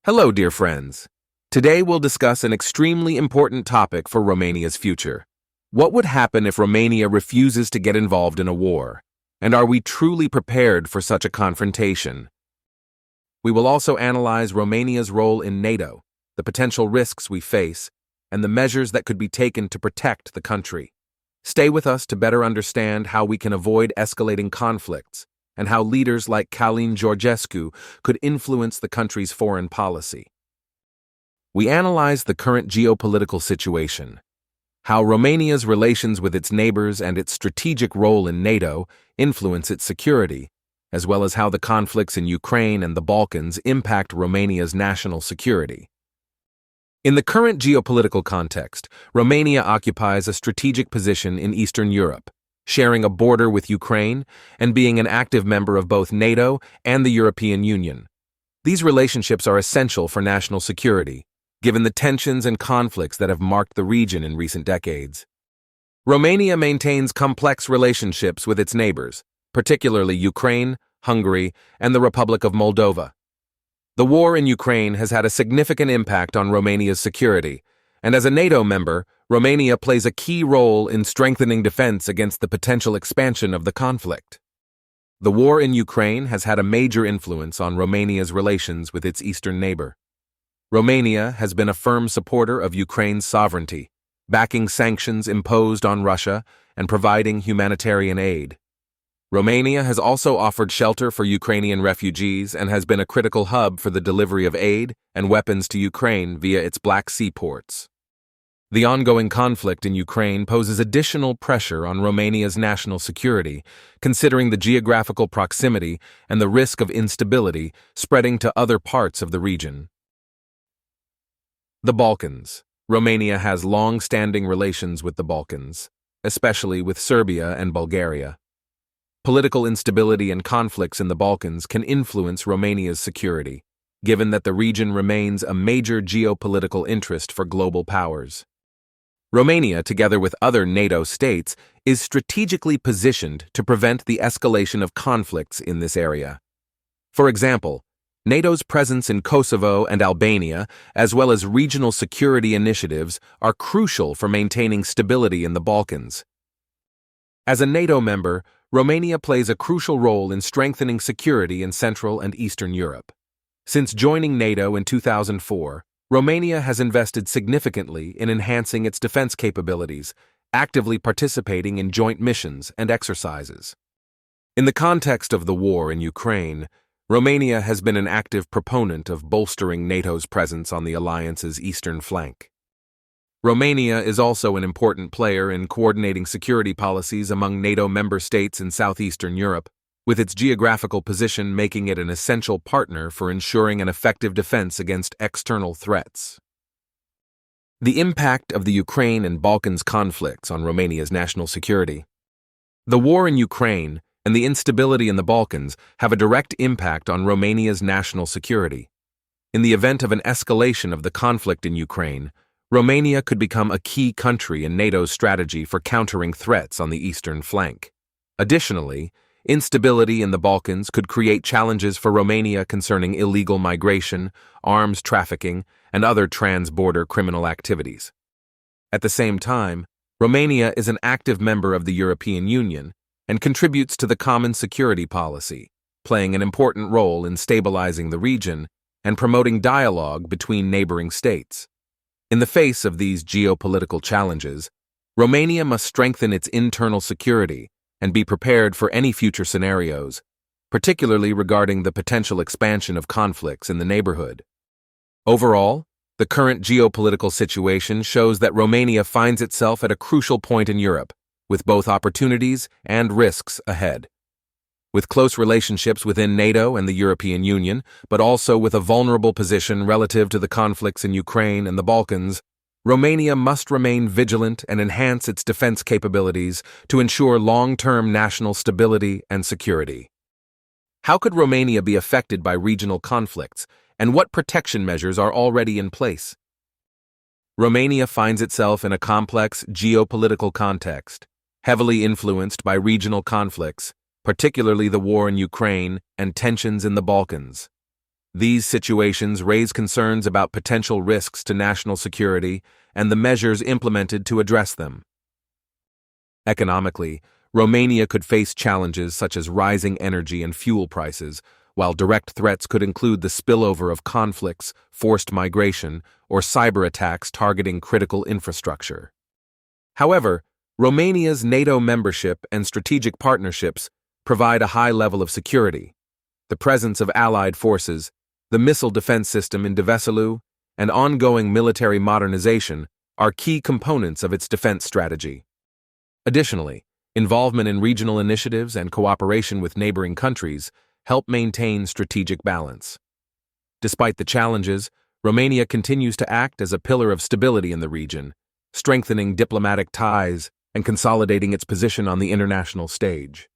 Hello, dear friends. Today we'll discuss an extremely important topic for Romania's future. What would happen if Romania refuses to get involved in a war? And are we truly prepared for such a confrontation? We will also analyze Romania's role in NATO, the potential risks we face, and the measures that could be taken to protect the country. Stay with us to better understand how we can avoid escalating conflicts and how leaders like Calin Georgescu could influence the country's foreign policy. We analyze the current geopolitical situation, how Romania's relations with its neighbors and its strategic role in NATO influence its security, as well as how the conflicts in Ukraine and the Balkans impact Romania's national security. In the current geopolitical context, Romania occupies a strategic position in Eastern Europe, sharing a border with Ukraine and being an active member of both NATO and the European Union. These relationships are essential for national security, given the tensions and conflicts that have marked the region in recent decades. Romania maintains complex relationships with its neighbors, particularly Ukraine, Hungary, and the Republic of Moldova. The war in Ukraine has had a significant impact on Romania's security, and as a NATO member, Romania plays a key role in strengthening defense against the potential expansion of the conflict. The war in Ukraine has had a major influence on Romania's relations with its eastern neighbor. Romania has been a firm supporter of Ukraine's sovereignty, backing sanctions imposed on Russia and providing humanitarian aid. Romania has also offered shelter for Ukrainian refugees and has been a critical hub for the delivery of aid and weapons to Ukraine via its Black Sea ports. The ongoing conflict in Ukraine poses additional pressure on Romania's national security, considering the geographical proximity and the risk of instability spreading to other parts of the region. The Balkans. Romania has long-standing relations with the Balkans, especially with Serbia and Bulgaria. Political instability and conflicts in the Balkans can influence Romania's security, given that the region remains a major geopolitical interest for global powers. Romania, together with other NATO states, is strategically positioned to prevent the escalation of conflicts in this area. For example, NATO's presence in Kosovo and Albania, as well as regional security initiatives, are crucial for maintaining stability in the Balkans. As a NATO member, Romania plays a crucial role in strengthening security in Central and Eastern Europe. Since joining NATO in 2004, Romania has invested significantly in enhancing its defense capabilities, actively participating in joint missions and exercises. In the context of the war in Ukraine, Romania has been an active proponent of bolstering NATO's presence on the alliance's eastern flank. Romania is also an important player in coordinating security policies among NATO member states in southeastern Europe, with its geographical position making it an essential partner for ensuring an effective defense against external threats. The impact of the Ukraine and Balkans conflicts on Romania's national security. The war in Ukraine and the instability in the Balkans have a direct impact on Romania's national security. In the event of an escalation of the conflict in Ukraine, Romania could become a key country in NATO's strategy for countering threats on the eastern flank. Additionally, instability in the Balkans could create challenges for Romania concerning illegal migration, arms trafficking, and other trans-border criminal activities. At the same time, Romania is an active member of the European Union and contributes to the common security policy, playing an important role in stabilizing the region and promoting dialogue between neighboring states. In the face of these geopolitical challenges, Romania must strengthen its internal security and be prepared for any future scenarios, particularly regarding the potential expansion of conflicts in the neighborhood. Overall, the current geopolitical situation shows that Romania finds itself at a crucial point in Europe, with both opportunities and risks ahead. With close relationships within NATO and the European Union, but also with a vulnerable position relative to the conflicts in Ukraine and the Balkans, Romania must remain vigilant and enhance its defense capabilities to ensure long-term national stability and security. How could Romania be affected by regional conflicts, and what protection measures are already in place? Romania finds itself in a complex geopolitical context, heavily influenced by regional conflicts, particularly the war in Ukraine and tensions in the Balkans. These situations raise concerns about potential risks to national security and the measures implemented to address them. Economically, Romania could face challenges such as rising energy and fuel prices, while direct threats could include the spillover of conflicts, forced migration, or cyber attacks targeting critical infrastructure. However, Romania's NATO membership and strategic partnerships provide a high level of security. The presence of allied forces, the missile defense system in Georgescu, and ongoing military modernization are key components of its defense strategy. Additionally, involvement in regional initiatives and cooperation with neighboring countries help maintain strategic balance. Despite the challenges, Romania continues to act as a pillar of stability in the region, strengthening diplomatic ties and consolidating its position on the international stage.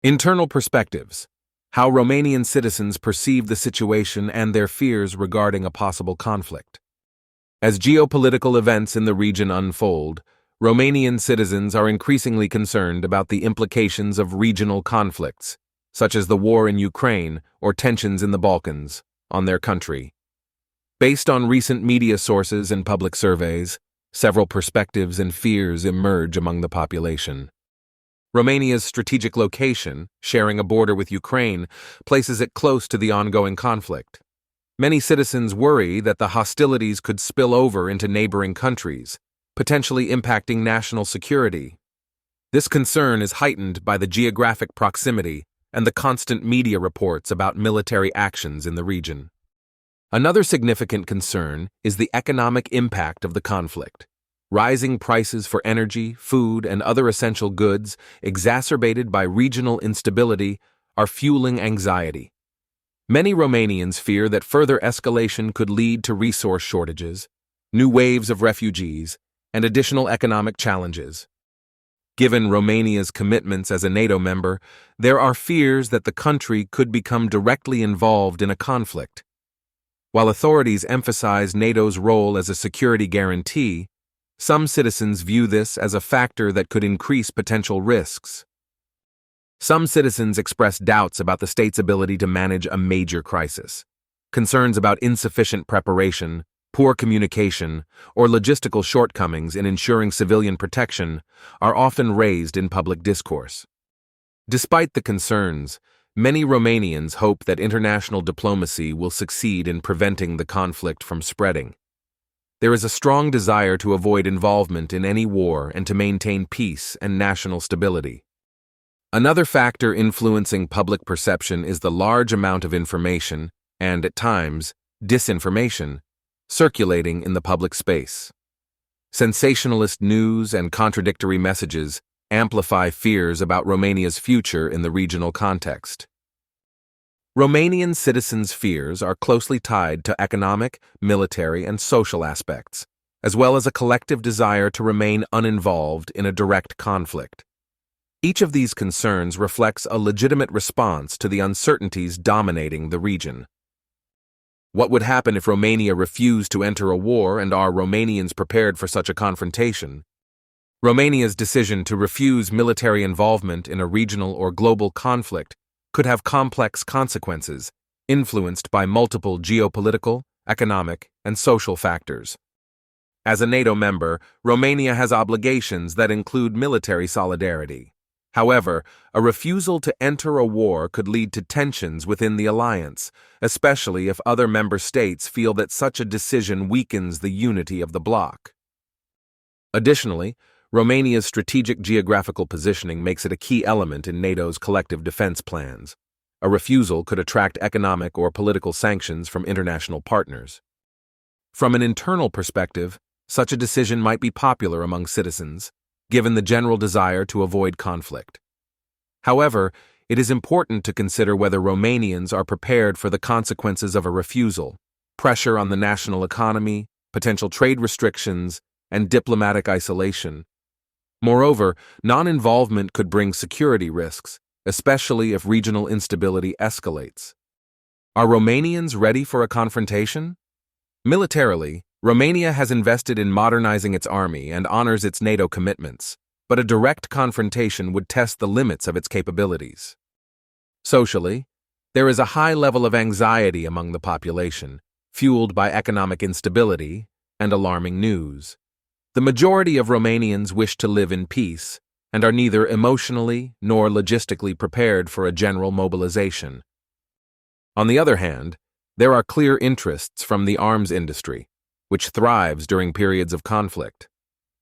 Internal perspectives: how Romanian citizens perceive the situation and their fears regarding a possible conflict. As geopolitical events in the region unfold, Romanian citizens are increasingly concerned about the implications of regional conflicts, such as the war in Ukraine or tensions in the Balkans, on their country. Based on recent media sources and public surveys, several perspectives and fears emerge among the population. Romania's strategic location, sharing a border with Ukraine, places it close to the ongoing conflict. Many citizens worry that the hostilities could spill over into neighboring countries, potentially impacting national security. This concern is heightened by the geographic proximity and the constant media reports about military actions in the region. Another significant concern is the economic impact of the conflict. Rising prices for energy, food, and other essential goods, exacerbated by regional instability, are fueling anxiety. Many Romanians fear that further escalation could lead to resource shortages, new waves of refugees, and additional economic challenges. Given Romania's commitments as a NATO member, there are fears that the country could become directly involved in a conflict. While authorities emphasize NATO's role as a security guarantee, some citizens view this as a factor that could increase potential risks. Some citizens express doubts about the state's ability to manage a major crisis. Concerns about insufficient preparation, poor communication, or logistical shortcomings in ensuring civilian protection are often raised in public discourse. Despite the concerns, many Romanians hope that international diplomacy will succeed in preventing the conflict from spreading. There is a strong desire to avoid involvement in any war and to maintain peace and national stability. Another factor influencing public perception is the large amount of information, and at times, disinformation, circulating in the public space. Sensationalist news and contradictory messages amplify fears about Romania's future in the regional context. Romanian citizens' fears are closely tied to economic, military, and social aspects, as well as a collective desire to remain uninvolved in a direct conflict. Each of these concerns reflects a legitimate response to the uncertainties dominating the region. What would happen if Romania refused to enter a war, and are Romanians prepared for such a confrontation? Romania's decision to refuse military involvement in a regional or global conflict could have complex consequences, influenced by multiple geopolitical, economic, and social factors. As a NATO member, Romania has obligations that include military solidarity. However, a refusal to enter a war could lead to tensions within the alliance, especially if other member states feel that such a decision weakens the unity of the bloc. Additionally, Romania's strategic geographical positioning makes it a key element in NATO's collective defense plans. A refusal could attract economic or political sanctions from international partners. From an internal perspective, such a decision might be popular among citizens, given the general desire to avoid conflict. However, it is important to consider whether Romanians are prepared for the consequences of a refusal: pressure on the national economy, potential trade restrictions, and diplomatic isolation. Moreover, non-involvement could bring security risks, especially if regional instability escalates. Are Romanians ready for a confrontation? Militarily, Romania has invested in modernizing its army and honors its NATO commitments, but a direct confrontation would test the limits of its capabilities. Socially, There is a high level of anxiety among the population, fueled by economic instability and alarming news. The majority of Romanians wish to live in peace and are neither emotionally nor logistically prepared for a general mobilization. On the other hand, there are clear interests from the arms industry, which thrives during periods of conflict.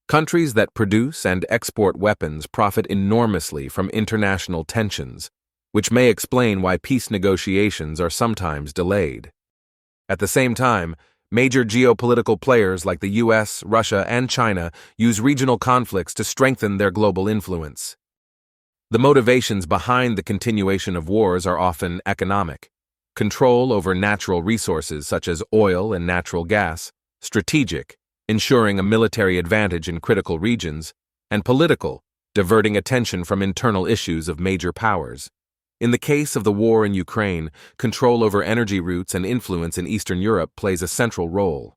Countries that produce and export weapons profit enormously from international tensions, which may explain why peace negotiations are sometimes delayed. At the same time, major geopolitical players like the US, Russia, and China use regional conflicts to strengthen their global influence. The motivations behind the continuation of wars are often economic: control over natural resources such as oil and natural gas; strategic, ensuring a military advantage in critical regions; and political, diverting attention from internal issues of major powers. In the case of the war in Ukraine, control over energy routes and influence in Eastern Europe plays a central role.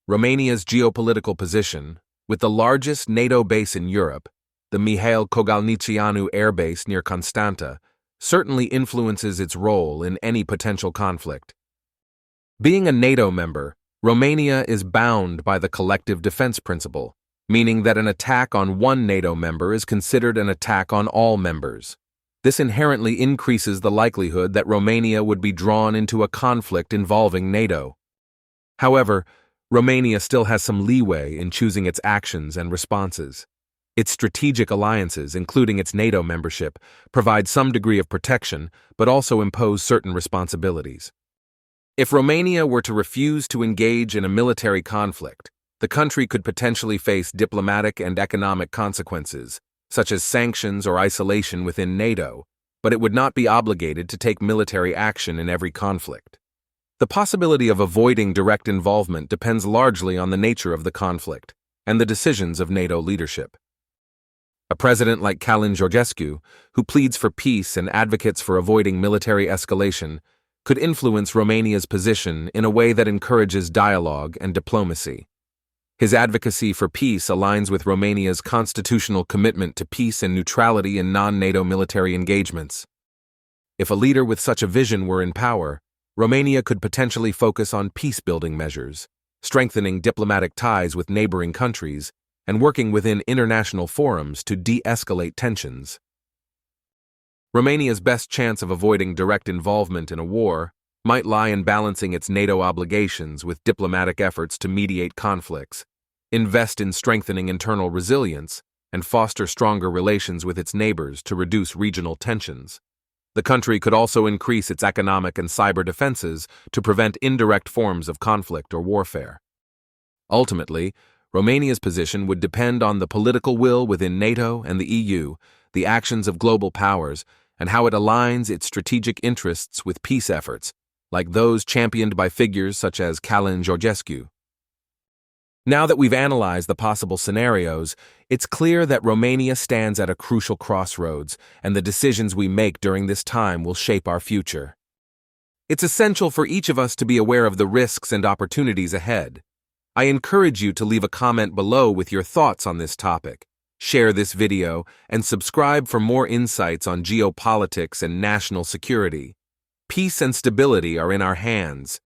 Romania's geopolitical position, with the largest NATO base in Europe, the Mihail Cogălnicianu Air Base near Constanta, certainly influences its role in any potential conflict. Being a NATO member, Romania is bound by the collective defense principle, meaning that an attack on one NATO member is considered an attack on all members. This inherently increases the likelihood that Romania would be drawn into a conflict involving NATO. However, Romania still has some leeway in choosing its actions and responses. Its strategic alliances, including its NATO membership, provide some degree of protection, but also impose certain responsibilities. If Romania were to refuse to engage in a military conflict, the country could potentially face diplomatic and economic consequences, such as sanctions or isolation within NATO, but it would not be obligated to take military action in every conflict. The possibility of avoiding direct involvement depends largely on the nature of the conflict and the decisions of NATO leadership. A president like Calin Georgescu, who pleads for peace and advocates for avoiding military escalation, could influence Romania's position in a way that encourages dialogue and diplomacy. His advocacy for peace aligns with Romania's constitutional commitment to peace and neutrality in non-NATO military engagements. If a leader with such a vision were in power, Romania could potentially focus on peace-building measures, strengthening diplomatic ties with neighboring countries, and working within international forums to de-escalate tensions. Romania's best chance of avoiding direct involvement in a war might lie in balancing its NATO obligations with diplomatic efforts to mediate conflicts, invest in strengthening internal resilience, and foster stronger relations with its neighbors to reduce regional tensions. The country could also increase its economic and cyber defenses to prevent indirect forms of conflict or warfare. Ultimately, Romania's position would depend on the political will within NATO and the EU, the actions of global powers, and how it aligns its strategic interests with peace efforts, like those championed by figures such as Calin Georgescu. Now that we've analyzed the possible scenarios, it's clear that Romania stands at a crucial crossroads, and the decisions we make during this time will shape our future. It's essential for each of us to be aware of the risks and opportunities ahead. I encourage you to leave a comment below with your thoughts on this topic. Share this video and subscribe for more insights on geopolitics and national security. Peace and stability are in our hands,